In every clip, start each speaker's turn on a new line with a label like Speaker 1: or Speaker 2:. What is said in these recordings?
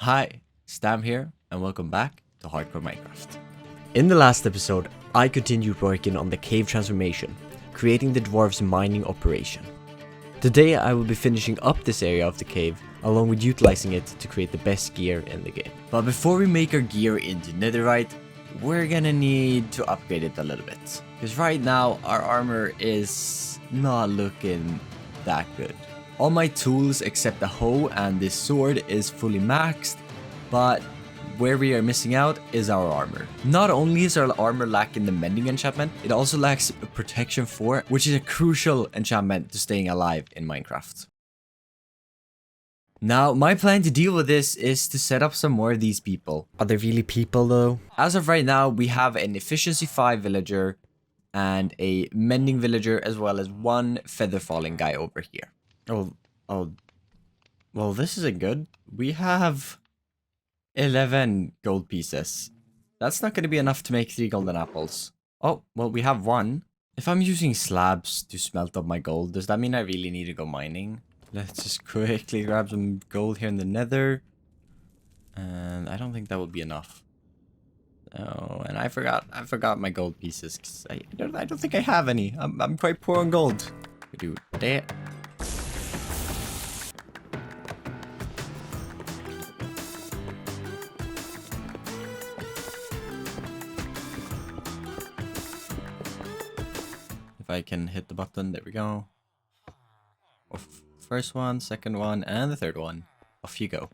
Speaker 1: Hi, Stam here, and welcome back to Hardcore Minecraft. In the last episode, I continued working on the cave transformation, creating the dwarves' mining operation. Today I will be finishing up this area of the cave, along with utilizing it to create the best gear in the game. But before we make our gear into Netherite, we're gonna need to upgrade it a little bit. Because right now, our armor is not looking that good. All my tools except the hoe and this sword is fully maxed, but where we are missing out is our armor. Not only is our armor lacking the mending enchantment, it also lacks protection 4, which is a crucial enchantment to staying alive in Minecraft. Now, my plan to deal with this is to set up some more of these people. Are they really people though? As of right now, we have an efficiency 5 villager and a mending villager, as well as one feather falling guy over here. Well, this isn't good. We have 11 gold pieces. That's not going to be enough to make 3 golden apples. Oh, well, we have 1. If I'm using slabs to smelt up my gold, does that mean I really need to go mining? Let's just quickly grab some gold here in the nether. And I don't think that would be enough. Oh, and I forgot my gold pieces, because I don't think I have any. I'm quite poor on gold. We do that. If I can hit the button, there we go. First one, second one, and the third one. Off you go.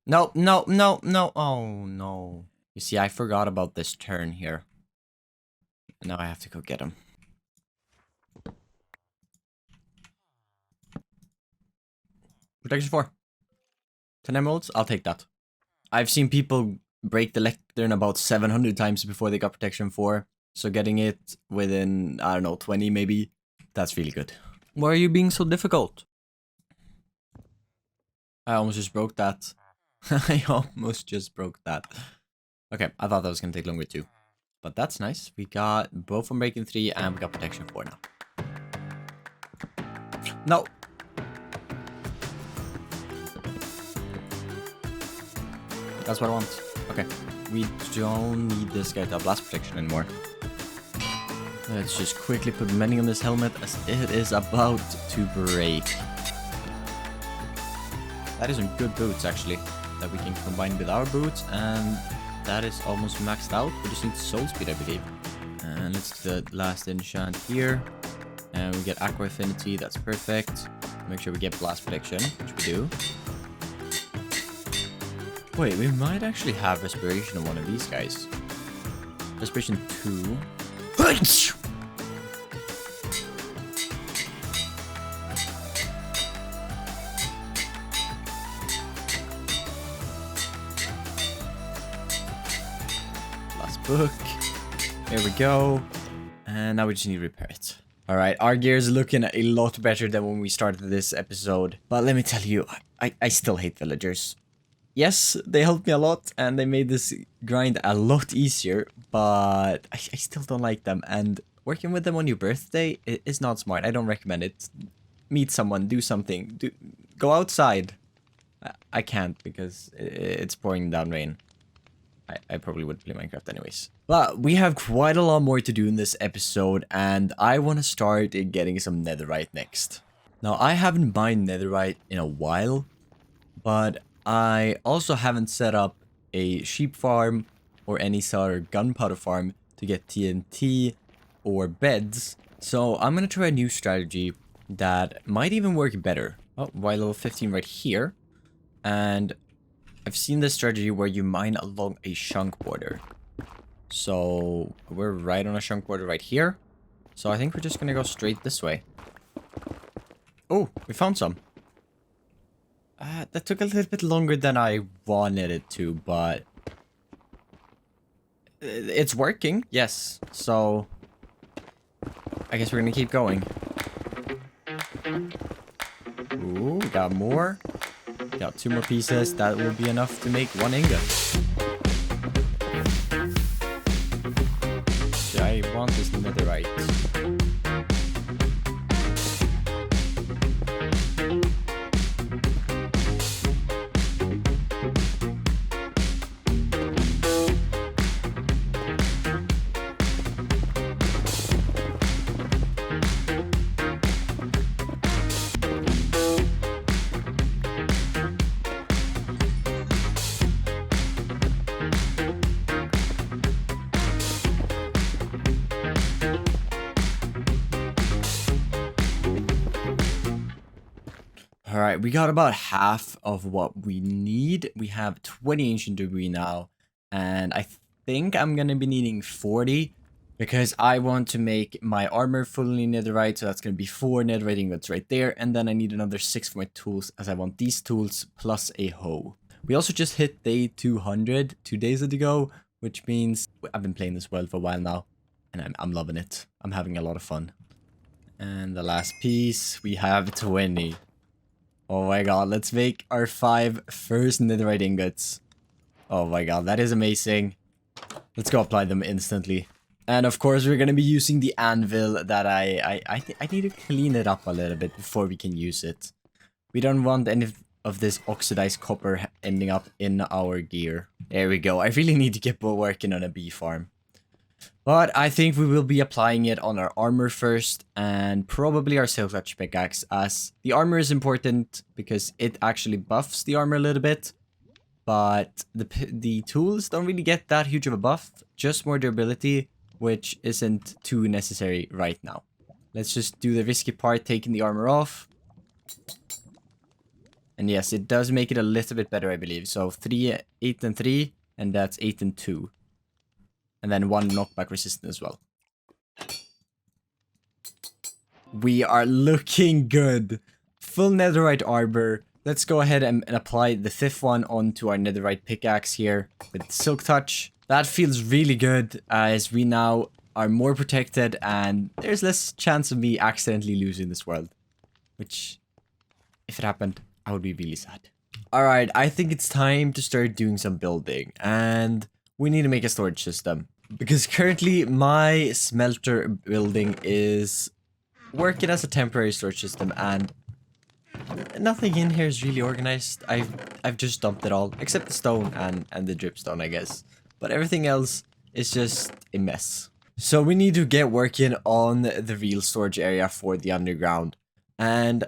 Speaker 1: No. Oh, no. You see, I forgot about this turn here. Now I have to go get him. Protection 4. 10 emeralds? I'll take that. I've seen people break the lectern about 700 times before they got protection 4. So getting it within, I don't know, 20 maybe, that's really good. Why are you being so difficult? I almost just broke that. I almost just broke that. Okay, I thought that was going to take longer too. But that's nice. We got both from breaking 3 and we got protection 4 now. No! That's what I want. Okay, we don't need this guy to have blast protection anymore. Let's just quickly put mending on this helmet as it is about to break. That is some good boots actually, that we can combine with our boots, and that is almost maxed out. We just need soul speed, I believe. And let's do the last enchant here. And we get aqua affinity, that's perfect. Make sure we get blast protection, which we do. Wait, we might actually have respiration on one of these guys. Respiration 2. Last book. There we go. And now we just need to repair it. Alright, our gear is looking a lot better than when we started this episode. But let me tell you, I still hate villagers. Yes, they helped me a lot and they made this grind a lot easier, but I still don't like them, and working with them on your birthday is not smart. I don't recommend it. Meet someone, do something, go outside. I can't because it's pouring down rain. I probably would play Minecraft anyways. But we have quite a lot more to do in this episode, and I want to start getting some netherite next. Now, I haven't mined netherite in a while, but I also haven't set up a sheep farm or any sort of gunpowder farm to get TNT or beds. So I'm going to try a new strategy that might even work better. Oh, Y level 15 right here. And I've seen this strategy where you mine along a chunk border. So we're right on a chunk border right here. So I think we're just going to go straight this way. Oh, we found some. That took a little bit longer than I wanted it to, but it's working, yes. So I guess we're gonna keep going. Ooh, we got more. Got 2 more pieces. That will be enough to make 1 ingot. So I want this netherite. Alright, we got about half of what we need. We have 20 ancient debris now. And I think I'm gonna be needing 40. Because I want to make my armor fully netherite. So that's gonna be 4 netherite ingots right there. And then I need another 6 for my tools. As I want these tools plus a hoe. We also just hit day 200 2 days ago. Which means I've been playing this world for a while now. And I'm loving it. I'm having a lot of fun. And the last piece, we have 20. Oh my god, let's make our 5 first netherite ingots. Oh my god, that is amazing. Let's go apply them instantly. And of course, we're going to be using the anvil that I need to clean it up a little bit before we can use it. We don't want any of this oxidized copper ending up in our gear. There we go. I really need to get working on a bee farm. But I think we will be applying it on our armor first and probably our silk touch pickaxe, as the armor is important because it actually buffs the armor a little bit. But the tools don't really get that huge of a buff, just more durability, which isn't too necessary right now. Let's just do the risky part, taking the armor off. And yes, it does make it a little bit better, I believe. So 3, 8 and 3, and that's 8 and 2. And then 1 knockback resistance as well. We are looking good. Full netherite armor. Let's go ahead and apply the 5th one onto our netherite pickaxe here with silk touch. That feels really good as we now are more protected and there's less chance of me accidentally losing this world. Which, if it happened, I would be really sad. Alright, I think it's time to start doing some building. And we need to make a storage system. Because currently my smelter building is working as a temporary storage system and nothing in here is really organized. I've just dumped it all, except the stone and the dripstone, I guess. But everything else is just a mess. So we need to get working on the real storage area for the underground. And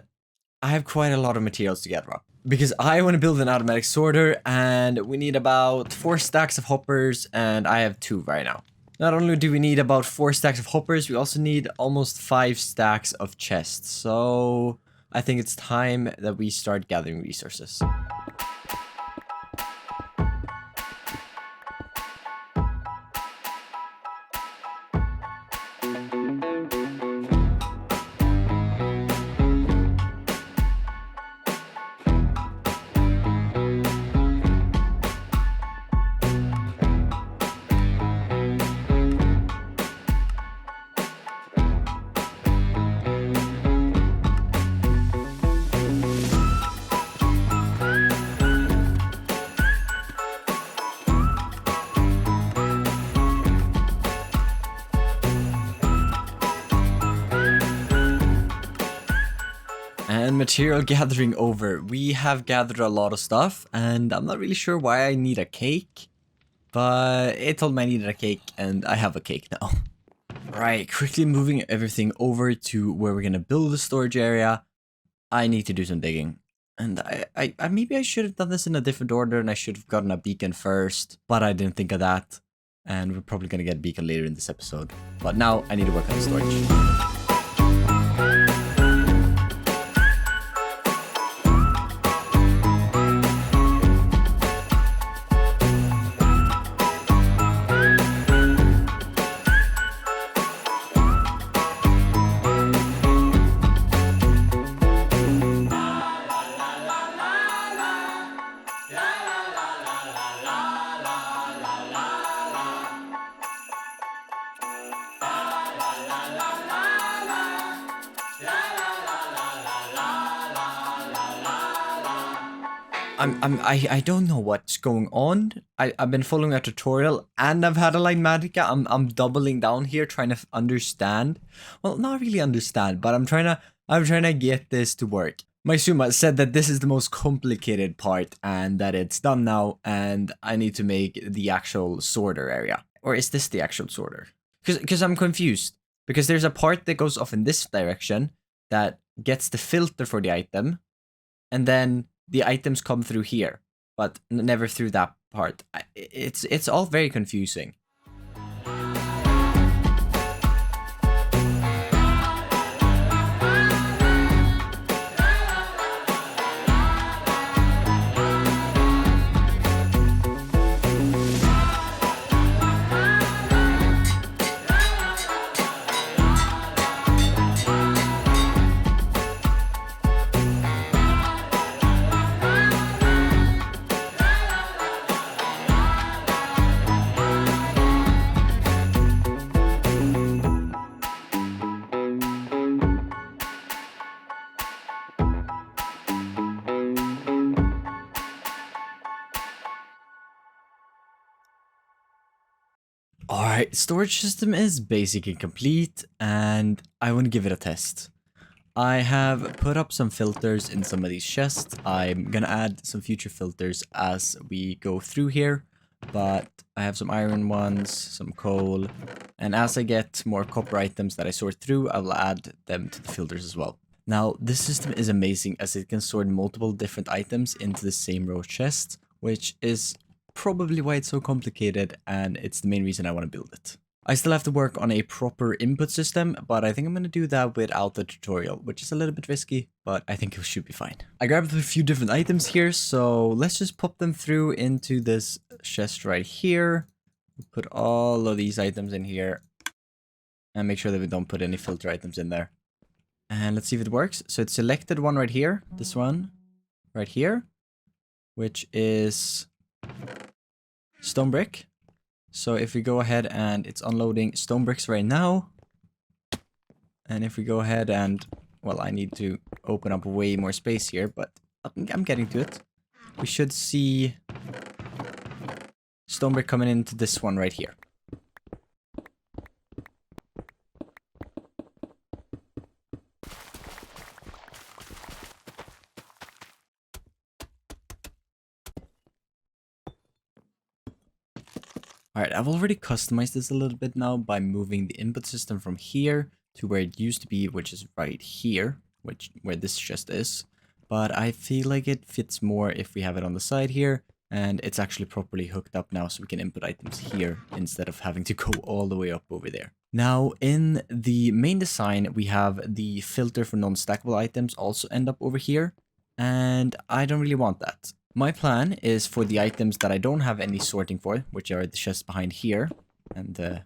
Speaker 1: I have quite a lot of materials to gather up. Because I want to build an automatic sorter and we need about 4 stacks of hoppers and I have 2 right now. Not only do we need about 4 stacks of hoppers, we also need almost 5 stacks of chests. So I think it's time that we start gathering resources. And material gathering over. We have gathered a lot of stuff and I'm not really sure why I need a cake. But it told me I needed a cake and I have a cake now. Right, quickly moving everything over to where we're gonna build the storage area. I need to do some digging. And I maybe I should have done this in a different order and I should have gotten a beacon first. But I didn't think of that. And we're probably gonna get a beacon later in this episode. But now I need to work on the storage. I don't know what's going on. I've been following a tutorial and I've had a line magica. I'm doubling down here trying to understand. Well, not really understand, but I'm trying to get this to work. My Suma said that this is the most complicated part and that it's done now and I need to make the actual sorter area. Or is this the actual sorter? Because I'm confused. Because there's a part that goes off in this direction that gets the filter for the item and then the items come through here, but never through that part. It's all very confusing. Alright, storage system is basically complete, and I want to give it a test. I have put up some filters in some of these chests. I'm gonna add some future filters as we go through here, but I have some iron ones, some coal, and as I get more copper items that I sort through, I will add them to the filters as well. Now, this system is amazing as it can sort multiple different items into the same row chest, which is probably why it's so complicated, and it's the main reason I want to build it. I still have to work on a proper input system, but I think I'm going to do that without the tutorial, which is a little bit risky, but I think it should be fine. I grabbed a few different items here, so let's just pop them through into this chest right here. Put all of these items in here, and make sure that we don't put any filter items in there. And let's see if it works. So it's selected one right here, this one right here, which is stone brick. So if we go ahead and it's unloading stone bricks right now, and if we go ahead and, well, I need to open up way more space here, but I'm getting to it. We should see stone brick coming into this one right here. Alright, I've already customized this a little bit now by moving the input system from here to where it used to be, which is right here, where this chest is. But I feel like it fits more if we have it on the side here, and it's actually properly hooked up now so we can input items here instead of having to go all the way up over there. Now, in the main design, we have the filter for non-stackable items also end up over here, and I don't really want that. My plan is for the items that I don't have any sorting for, which are the chests behind here, and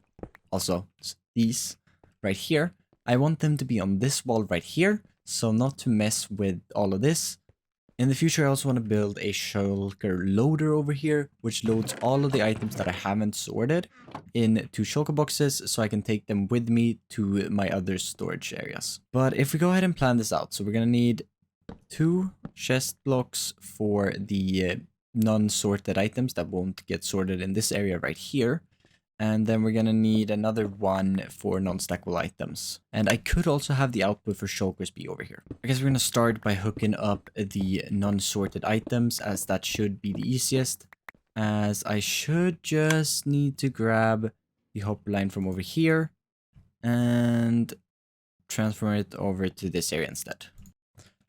Speaker 1: also these right here. I want them to be on this wall right here, so not to mess with all of this. In the future, I also want to build a shulker loader over here, which loads all of the items that I haven't sorted into shulker boxes, so I can take them with me to my other storage areas. But if we go ahead and plan this out, so we're going to need 2 chest blocks for the non-sorted items that won't get sorted in this area right here. And then we're gonna need another one for non-stackable items. And I could also have the output for shulkers be over here. I guess we're gonna start by hooking up the non-sorted items, as that should be the easiest. As I should just need to grab the hopper line from over here and transfer it over to this area instead.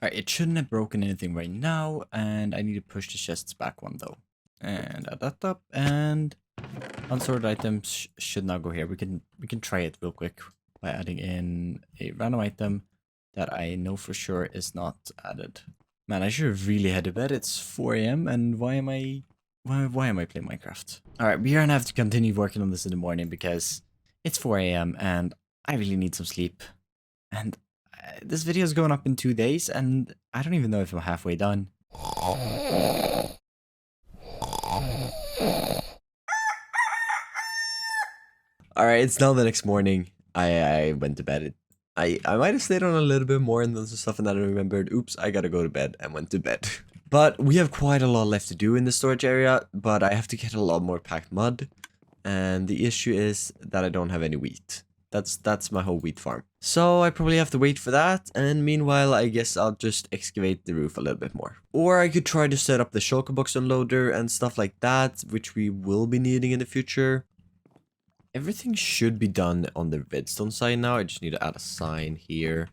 Speaker 1: Alright, it shouldn't have broken anything right now, and I need to push the chests back one though. And add that up, and unsorted items should now go here. We can try it real quick by adding in a random item that I know for sure is not added. Man, I should have really had to bed. It's 4 AM, and why am I playing Minecraft? Alright, we're gonna have to continue working on this in the morning because it's 4 AM and I really need some sleep. And this video is going up in 2 days, and I don't even know if I'm halfway done. Alright, it's now the next morning. I went to bed. I might have stayed on a little bit more and done some stuff, and then I remembered, oops, I gotta go to bed, and went to bed. But we have quite a lot left to do in the storage area, but I have to get a lot more packed mud. And the issue is that I don't have any wheat. That's my whole wheat farm. So I probably have to wait for that, and meanwhile I guess I'll just excavate the roof a little bit more. Or I could try to set up the shulker box unloader and stuff like that, which we will be needing in the future. Everything should be done on the redstone side now. I just need to add a sign here.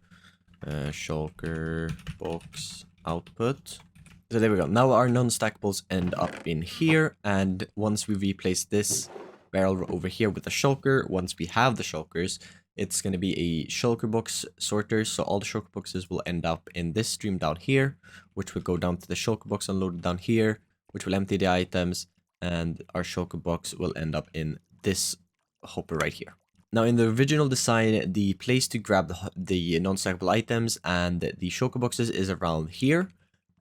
Speaker 1: Shulker box output. So there we go. Now our non-stackables end up in here, and once we replace this barrel over here with a shulker, once we have the shulkers, it's going to be a shulker box sorter, so all the shulker boxes will end up in this stream down here, which will go down to the shulker box unloaded down here, which will empty the items, and our shulker box will end up in this hopper right here. Now, in the original design, the place to grab the non-stackable items and the shulker boxes is around here,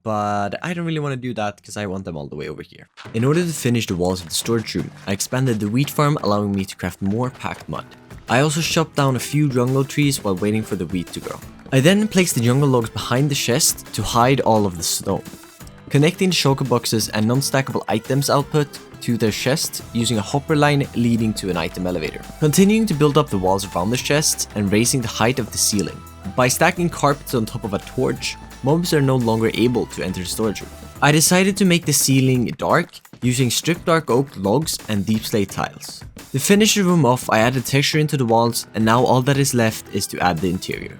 Speaker 1: but I don't really want to do that because I want them all the way over here. In order to finish the walls of the storage room, I expanded the wheat farm, allowing me to craft more packed mud. I also chopped down a few jungle trees while waiting for the wheat to grow. I then placed the jungle logs behind the chest to hide all of the stone. connecting the shulker boxes and non-stackable items output to their chest using a hopper line leading to an item elevator. Continuing to build up the walls around the chests and raising the height of the ceiling. By stacking carpets on top of a torch, mobs are no longer able to enter the storage room. I decided to make the ceiling dark using stripped dark oak logs and deep slate tiles. To finish the room off, I added texture into the walls, and now all that is left is to add the interior.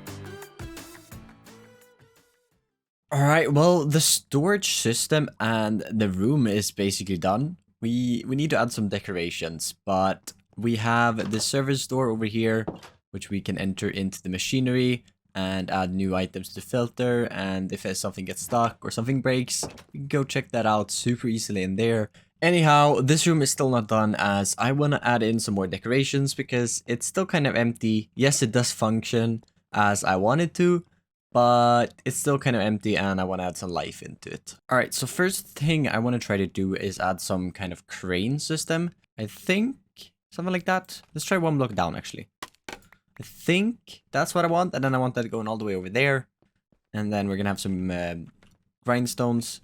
Speaker 1: Alright, well, the storage system and the room is basically done. We need to add some decorations, but we have the service door over here, which we can enter into the machinery and add new items to the filter, and if something gets stuck or something breaks, you can go check that out super easily in there. Anyhow, this room is still not done as I want to add in some more decorations because it's still kind of empty. Yes, it does function as I want it to, but it's still kind of empty and I want to add some life into it. Alright, so first thing I want to try to do is add some kind of crane system. I think something like that. Let's try one block down actually. I think that's what I want, and then I want that going all the way over there. And then we're gonna have some grindstones.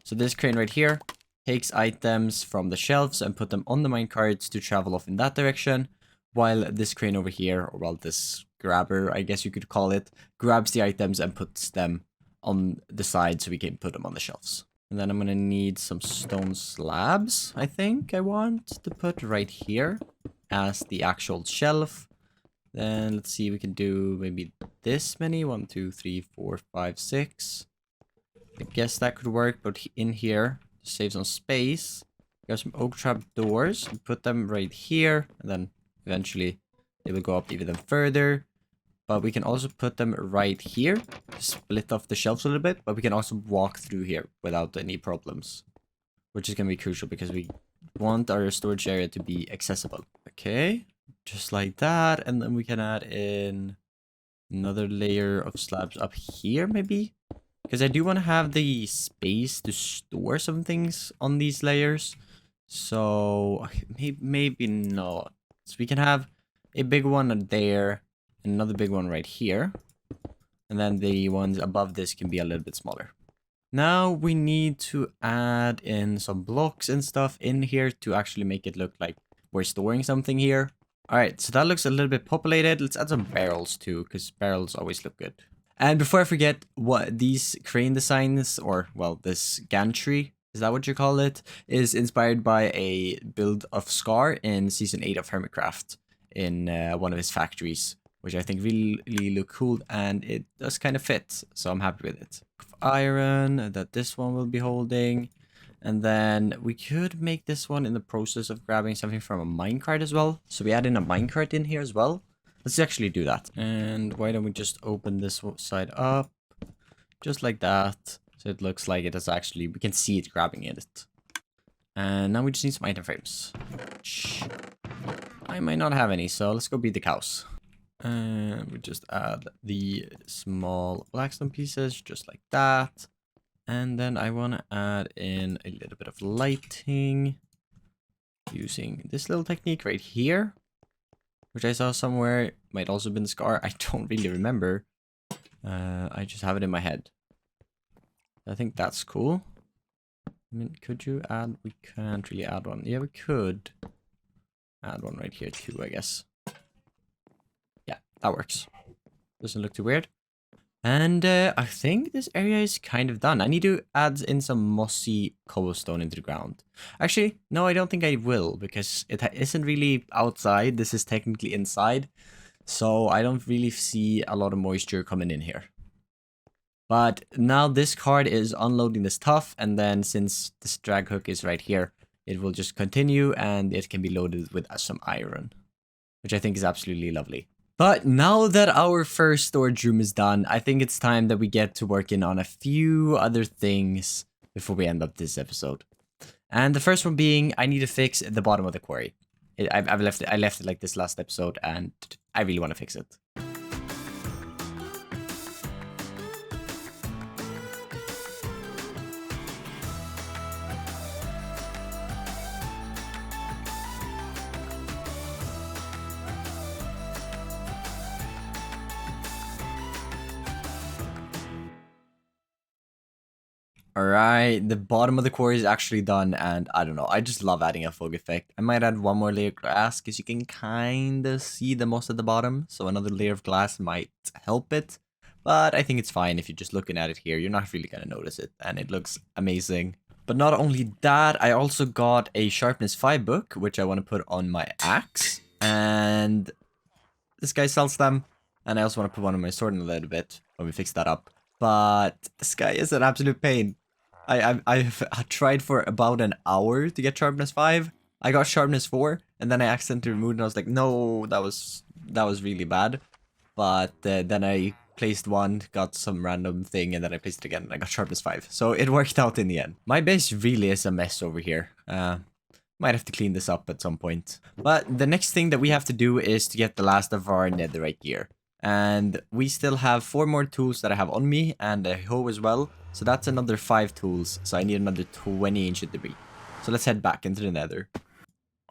Speaker 1: So this crane right here takes items from the shelves and put them on the minecarts to travel off in that direction. While this crane over here, or well, this grabber, I guess you could call it, grabs the items and puts them on the side so we can put them on the shelves. And then I'm gonna need some stone slabs, I think I want to put right here as the actual shelf. Then let's see, we can do maybe this many. 1, 2, 3, 4, 5, 6. I guess that could work, but in here, to save some space, we have some oak trap doors. We put them right here, and then eventually they will go up even further. But we can also put them right here to split off the shelves a little bit. But we can also walk through here without any problems, which is going to be crucial because we want our storage area to be accessible. Okay, just like that. And then we can add in another layer of slabs up here maybe. Because I do want to have the space to store some things on these layers. So maybe not. So we can have a big one there. Another big one right here. And then the ones above this can be a little bit smaller. Now we need to add in some blocks and stuff in here to actually make it look like we're storing something here. Alright, so that looks a little bit populated. Let's add some barrels too, because barrels always look good. And before I forget, what these crane designs, or well, this gantry, is that what you call it, is inspired by a build of Scar in Season 8 of Hermitcraft in one of his factories, which I think really look cool, and it does kind of fit, so I'm happy with it. Iron that this one will be holding, and then we could make this one in the process of grabbing something from a minecart as well. So we add in a minecart in here as well. Let's actually do that. And why don't we just open this side up, just like that, so it looks like it is actually, we can see it grabbing it. And now we just need some item frames. I might not have any, so let's go beat the cows. And we just add the small blackstone pieces, just like that. And then I want to add in a little bit of lighting using this little technique right here, which I saw somewhere. Might also have been Scar. I don't really remember. I just have it in my head. I think that's cool. I mean, could you add? We can't really add one. Yeah, we could add one right here too, I guess. Yeah, that works. Doesn't look too weird. And I think this area is kind of done. I need to add in some mossy cobblestone into the ground. Actually, no, I don't think I will, because it isn't really outside. This is technically inside. So I don't really see a lot of moisture coming in here. But now this card is unloading this tuff, and then since this drag hook is right here, it will just continue and it can be loaded with some iron, which I think is absolutely lovely. But now that our first storage room is done, I think it's time that we get to working on a few other things before we end up this episode. And the first one being, I need to fix the bottom of the quarry. I left it like this last episode, and I really want to fix it. Alright, the bottom of the quarry is actually done, and I don't know, I just love adding a fog effect. I might add one more layer of glass, because you can kind of see the most at the bottom, so another layer of glass might help it. But I think it's fine if you're just looking at it here, you're not really going to notice it, and it looks amazing. But not only that, I also got a Sharpness 5 book, which I want to put on my axe, and this guy sells them. And I also want to put one on my sword in a little bit when we fix that up. But this guy is an absolute pain. I've tried for about an hour to get Sharpness 5. I got Sharpness 4, and then I accidentally removed it, and I was like, no, that was really bad. But then I placed one, got some random thing, and then I placed it again, and I got Sharpness 5. So it worked out in the end. My base really is a mess over here. Might have to clean this up at some point. But the next thing that we have to do is to get the last of our Netherite gear. And we still have 4 more tools that I have on me, and a hoe as well. So that's another 5 tools, so I need another 20 ancient debris. So let's head back into the nether.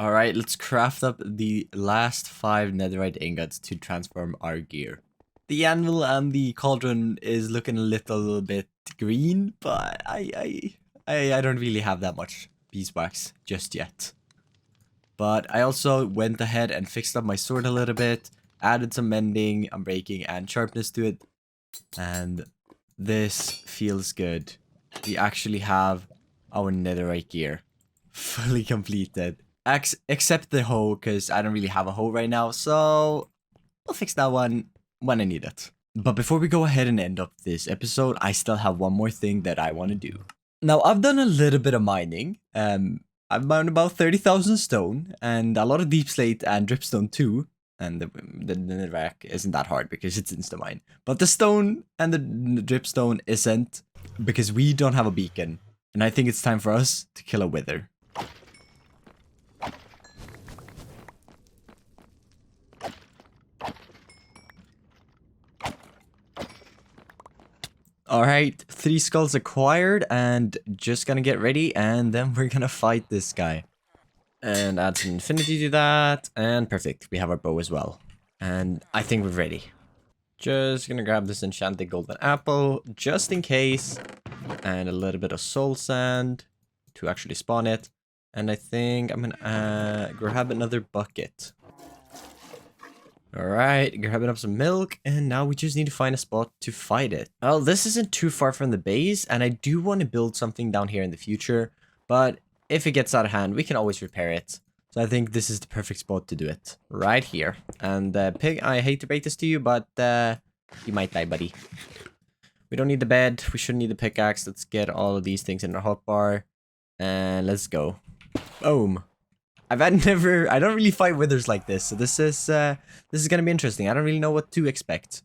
Speaker 1: Alright, let's craft up the last 5 netherite ingots to transform our gear. The anvil and the cauldron is looking a little bit green, but I don't really have that much beeswax just yet. But I also went ahead and fixed up my sword a little bit, added some mending, unbreaking, and sharpness to it. And this feels good. We actually have our netherite gear fully completed. Except the hoe, because I don't really have a hoe right now, so I'll fix that one when I need it. But before we go ahead and end up this episode, I still have one more thing that I want to do. Now, I've done a little bit of mining. I've mined about 30,000 stone, and a lot of deep slate and dripstone too. And the netherrack isn't that hard because it's insta-mine. But the stone and the dripstone isn't, because we don't have a beacon. And I think it's time for us to kill a wither. Alright, 3 skulls acquired, and just gonna get ready, and then we're gonna fight this guy. And add some infinity to that, and perfect, we have our bow as well. And I think we're ready. Just gonna grab this enchanted golden apple, just in case. And a little bit of soul sand to actually spawn it. And I think I'm gonna grab another bucket. Alright, grabbing up some milk, and now we just need to find a spot to fight it. Well, this isn't too far from the base, and I do want to build something down here in the future, but if it gets out of hand, we can always repair it. So I think this is the perfect spot to do it. Right here. And Pig, I hate to break this to you, but you might die, buddy. We don't need the bed, we shouldn't need the pickaxe. Let's get all of these things in our hotbar, and let's go. Boom. I don't really fight withers like this, so this is gonna be interesting. I don't really know what to expect.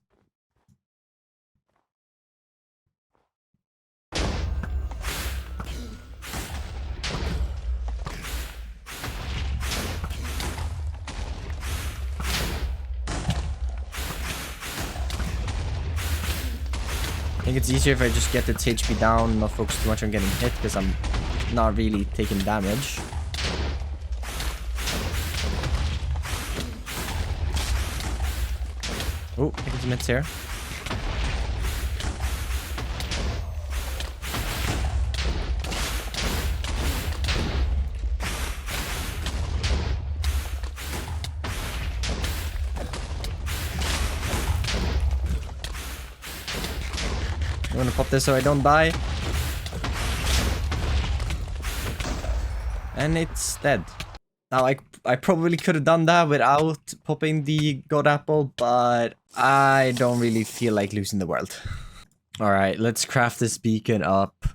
Speaker 1: I think it's easier if I just get its HP down, not focus too much on getting hit, because I'm not really taking damage. Oh, I think some hits here. I'm gonna pop this so I don't die. And it's dead. Now, I probably could have done that without popping the god apple, but I don't really feel like losing the world. Alright, let's craft this beacon up.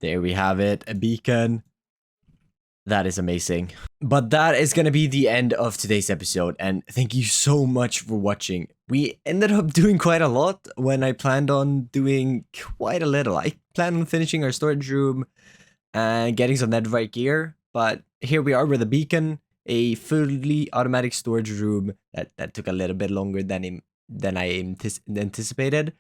Speaker 1: There we have it, a beacon. That is amazing. But that is going to be the end of today's episode, and thank you so much for watching. We ended up doing quite a lot when I planned on doing quite a little. I planned on finishing our storage room and getting some netherite gear, but here we are with a beacon, a fully automatic storage room that took a little bit longer than I anticipated,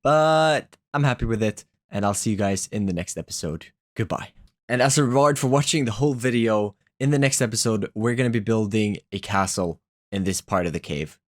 Speaker 1: but I'm happy with it, and I'll see you guys in the next episode. Goodbye. And as a reward for watching the whole video, in the next episode, we're going to be building a castle in this part of the cave.